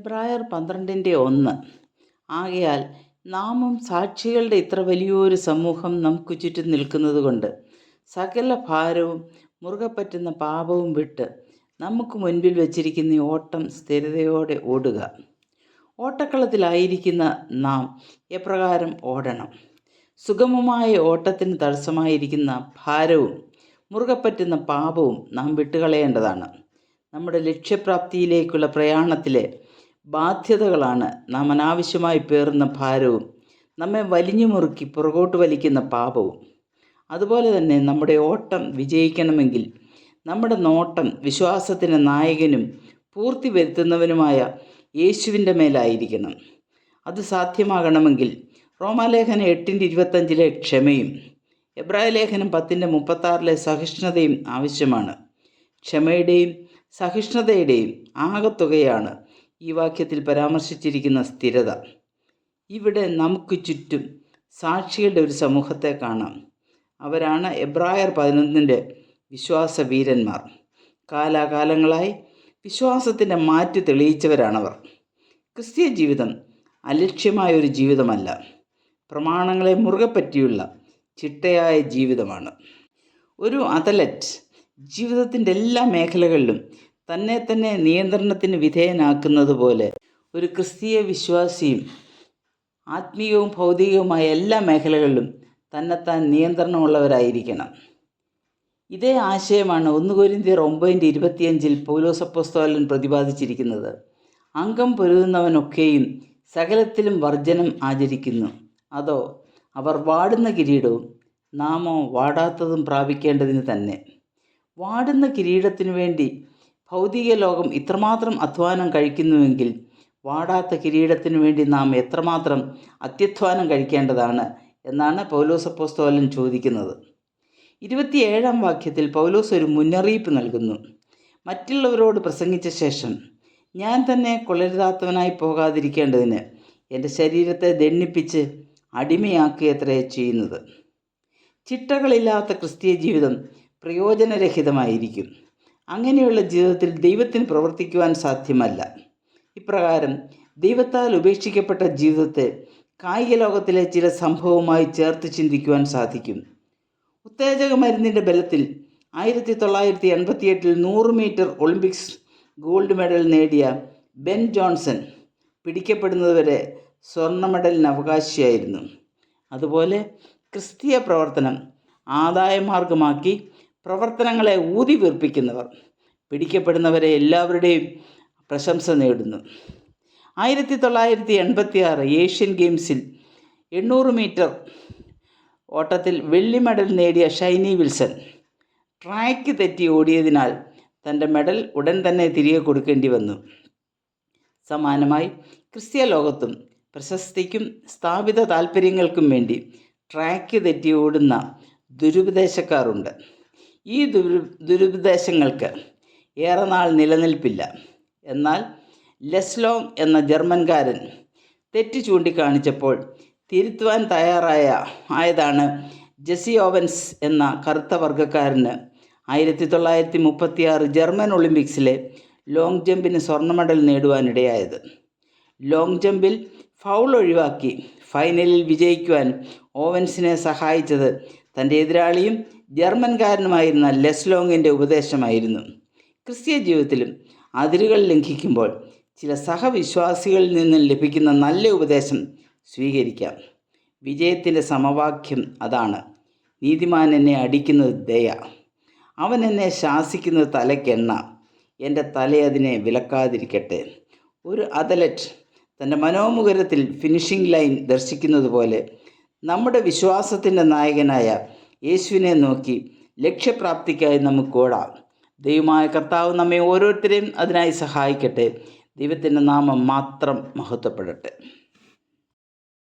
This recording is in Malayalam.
എബ്രായർ 12:1. ആകയാൽ നാമും സാക്ഷികളുടെ ഇത്ര വലിയൊരു സമൂഹം നമുക്ക് ചുറ്റും നിൽക്കുന്നതുകൊണ്ട് സകല ഭാരവും മുറുകെ പറ്റുന്ന പാപവും വിട്ട് നമുക്ക് മുൻപിൽ വച്ചിരിക്കുന്ന ഈ ഓട്ടം സ്ഥിരതയോടെ ഓടുക. ഓട്ടക്കളത്തിലായിരിക്കുന്ന നാം എപ്രകാരം ഓടണം? സുഗമമായ ഓട്ടത്തിന് തടസ്സമായിരിക്കുന്ന ഭാരവും മുറുകെ പറ്റുന്ന പാപവും നാം വിട്ടുകളയേണ്ടതാണ്. നമ്മുടെ ലക്ഷ്യപ്രാപ്തിയിലേക്കുള്ള പ്രയാണത്തിലെ ബാധ്യതകളാണ് നാം അനാവശ്യമായി പേറുന്ന ഭാരവും നമ്മെ വലിഞ്ഞു മുറുക്കി പുറകോട്ട് വലിക്കുന്ന പാപവും. അതുപോലെ തന്നെ നമ്മുടെ ഓട്ടം വിജയിക്കണമെങ്കിൽ നമ്മുടെ നോട്ടം വിശ്വാസത്തിൻ്റെ നായകനും പൂർത്തി വരുത്തുന്നവനുമായ യേശുവിൻ്റെ മേലായിരിക്കണം. അത് സാധ്യമാകണമെങ്കിൽ റോമാലേഖനം 8:25 ക്ഷമയും എബ്രായ ലേഖനം 10:36 സഹിഷ്ണുതയും ആവശ്യമാണ്. ക്ഷമയുടെയും സഹിഷ്ണുതയുടെയും ആകത്തുകയാണ് ഈ വാക്യത്തിൽ പരാമർശിച്ചിരിക്കുന്ന സ്ഥിരത. ഇവിടെ നമുക്ക് ചുറ്റും സാക്ഷികളുടെ ഒരു സമൂഹത്തെ കാണാം. അവരാണ് എബ്രായർ 11 വിശ്വാസ വീരന്മാർ. കാലാകാലങ്ങളായി വിശ്വാസത്തിൻ്റെ മാറ്റ് തെളിയിച്ചവരാണവർ. ക്രിസ്തീയ ജീവിതം അലക്ഷ്യമായൊരു ജീവിതമല്ല, പ്രമാണങ്ങളെ മുറുകെ പറ്റിയുള്ള ചിട്ടയായ ജീവിതമാണ്. ഒരു അത്ലറ്റ് ജീവിതത്തിൻ്റെ എല്ലാ മേഖലകളിലും തന്നെ നിയന്ത്രണത്തിന് വിധേയനാക്കുന്നത് പോലെ ഒരു ക്രിസ്തീയ വിശ്വാസിയും ആത്മീയവും ഭൗതികവുമായ എല്ലാ മേഖലകളിലും തന്നെത്താൻ നിയന്ത്രണമുള്ളവരായിരിക്കണം. ഇതേ ആശയമാണ് 1 കൊരിന്ത്യർ 9:25 പൗലോസ് അപ്പോസ്തലൻ പ്രതിപാദിച്ചിരിക്കുന്നത്. അംഗം പൊരുതുന്നവനൊക്കെയും സകലത്തിലും വർജനം ആചരിക്കുന്നു, അതോ അവർ വാടുന്ന കിരീടവും നാമോ വാടാത്തതും പ്രാപിക്കേണ്ടതിന് തന്നെ. വാടുന്ന കിരീടത്തിനു വേണ്ടി ഭൗതിക ലോകം ഇത്രമാത്രം അധ്വാനം കഴിക്കുന്നുവെങ്കിൽ വാടാത്ത കിരീടത്തിനു വേണ്ടി നാം എത്രമാത്രം അത്യധ്വാനം കഴിക്കേണ്ടതാണ് എന്നാണ് പൗലോസ് അപ്പോസ്തലൻ ചോദിക്കുന്നത്. 27-ാം വാക്യത്തിൽ പൗലോസ് ഒരു മുന്നറിയിപ്പ് നൽകുന്നു. മറ്റുള്ളവരോട് പ്രസംഗിച്ച ശേഷം ഞാൻ തന്നെ കൊള്ളരുതാത്തവനായി പോകാതിരിക്കേണ്ടതിന് എൻ്റെ ശരീരത്തെ ദണ്ഡിപ്പിച്ച് അടിമയാക്കുകയത്രേ ചെയ്യുന്നത്. ചിട്ടകളില്ലാത്ത ക്രിസ്തീയ ജീവിതം പ്രയോജനരഹിതമായിരിക്കും. അങ്ങനെയുള്ള ജീവിതത്തിൽ ദൈവത്തിന് പ്രവർത്തിക്കുവാൻ സാധ്യമല്ല. ഇപ്രകാരം ദൈവത്താൽ ഉപേക്ഷിക്കപ്പെട്ട ജീവിതത്തെ കായിക ലോകത്തിലെ ചില സംഭവവുമായി ചേർത്ത് ചിന്തിക്കുവാൻ സാധിക്കും. ഉത്തേജക മരുന്നിൻ്റെ ബലത്തിൽ 1988 100 മീറ്റർ ഒളിമ്പിക്സ് ഗോൾഡ് മെഡൽ നേടിയ ബെൻ ജോൺസൺ പിടിക്കപ്പെടുന്നതുവരെ സ്വർണ്ണ മെഡലിന് അവകാശിയായിരുന്നു. അതുപോലെ ക്രിസ്തീയ പ്രവർത്തനം ആദായമാർഗമാക്കി പ്രവർത്തനങ്ങളെ ഊതി വീർപ്പിക്കുന്നവർ പിടിക്കപ്പെടുന്നവരെ എല്ലാവരുടെയും പ്രശംസ നേടുന്നു. 1986 ഏഷ്യൻ ഗെയിംസിൽ 800 മീറ്റർ ഓട്ടത്തിൽ വെള്ളി മെഡൽ നേടിയ ഷൈനി വിൽസൺ ട്രാക്ക് തെറ്റി ഓടിയതിനാൽ തൻ്റെ മെഡൽ ഉടൻ തന്നെ തിരികെ കൊടുക്കേണ്ടി വന്നു. സമാനമായി ക്രിസ്തീയ ലോകത്തും പ്രശസ്തിക്കും സ്ഥാപിത താല്പര്യങ്ങൾക്കും വേണ്ടി ട്രാക്ക് തെറ്റി ഓടുന്ന ദുരുപദേശക്കാരുണ്ട്. ഈ ദുരുപദേശങ്ങൾക്ക് ഏറെ നാൾ നിലനിൽപ്പില്ല. എന്നാൽ ലെസ്ലോങ് എന്ന ജർമ്മൻകാരൻ തെറ്റ് ചൂണ്ടിക്കാണിച്ചപ്പോൾ തിരുത്തുവാൻ ആയതാണ് ജെസി ഓവൻസ് എന്ന കറുത്ത വർഗ്ഗക്കാരന് 1936 ജർമ്മൻ ഒളിമ്പിക്സിലെ ലോങ് ജമ്പിന് സ്വർണ്ണ മെഡൽ നേടുവാനിടയായത്. ലോങ് ജമ്പിൽ ഫൗൾ ഒഴിവാക്കി ഫൈനലിൽ വിജയിക്കുവാൻ ഓവൻസിനെ സഹായിച്ചത് തൻ്റെ എതിരാളിയും ജർമ്മൻകാരനുമായിരുന്ന ലെസ്ലോങ്ങിൻ്റെ ഉപദേശമായിരുന്നു. ക്രിസ്തീയ ജീവിതത്തിലും അതിരുകൾ ലംഘിക്കുമ്പോൾ ചില സഹവിശ്വാസികളിൽ നിന്നും ലഭിക്കുന്ന നല്ല ഉപദേശം സ്വീകരിക്കാം. വിജയത്തിൻ്റെ സമവാക്യം അതാണ്: നീതിമാൻ എന്നെ അടിക്കുന്നത് ദയ, അവൻ എന്നെ ശാസിക്കുന്നത് തലയ്ക്കെണ്ണ, എൻ്റെ തല അതിനെ വിലക്കാതിരിക്കട്ടെ. ഒരു അത്ലറ്റ് തൻ്റെ മനോമുഖരത്തിൽ ഫിനിഷിംഗ് ലൈൻ ദർശിക്കുന്നത് പോലെ നമ്മുടെ വിശ്വാസത്തിൻ്റെ നായകനായ യേശുവിനെ നോക്കി ലക്ഷ്യപ്രാപ്തിക്കായി നമുക്ക് ഓടാം. ദൈവമായ കർത്താവ് നമ്മെ ഓരോരുത്തരെയും അതിനായി സഹായിക്കട്ടെ. ദൈവത്തിൻ്റെ നാമം മാത്രം മഹത്വപ്പെടട്ടെ.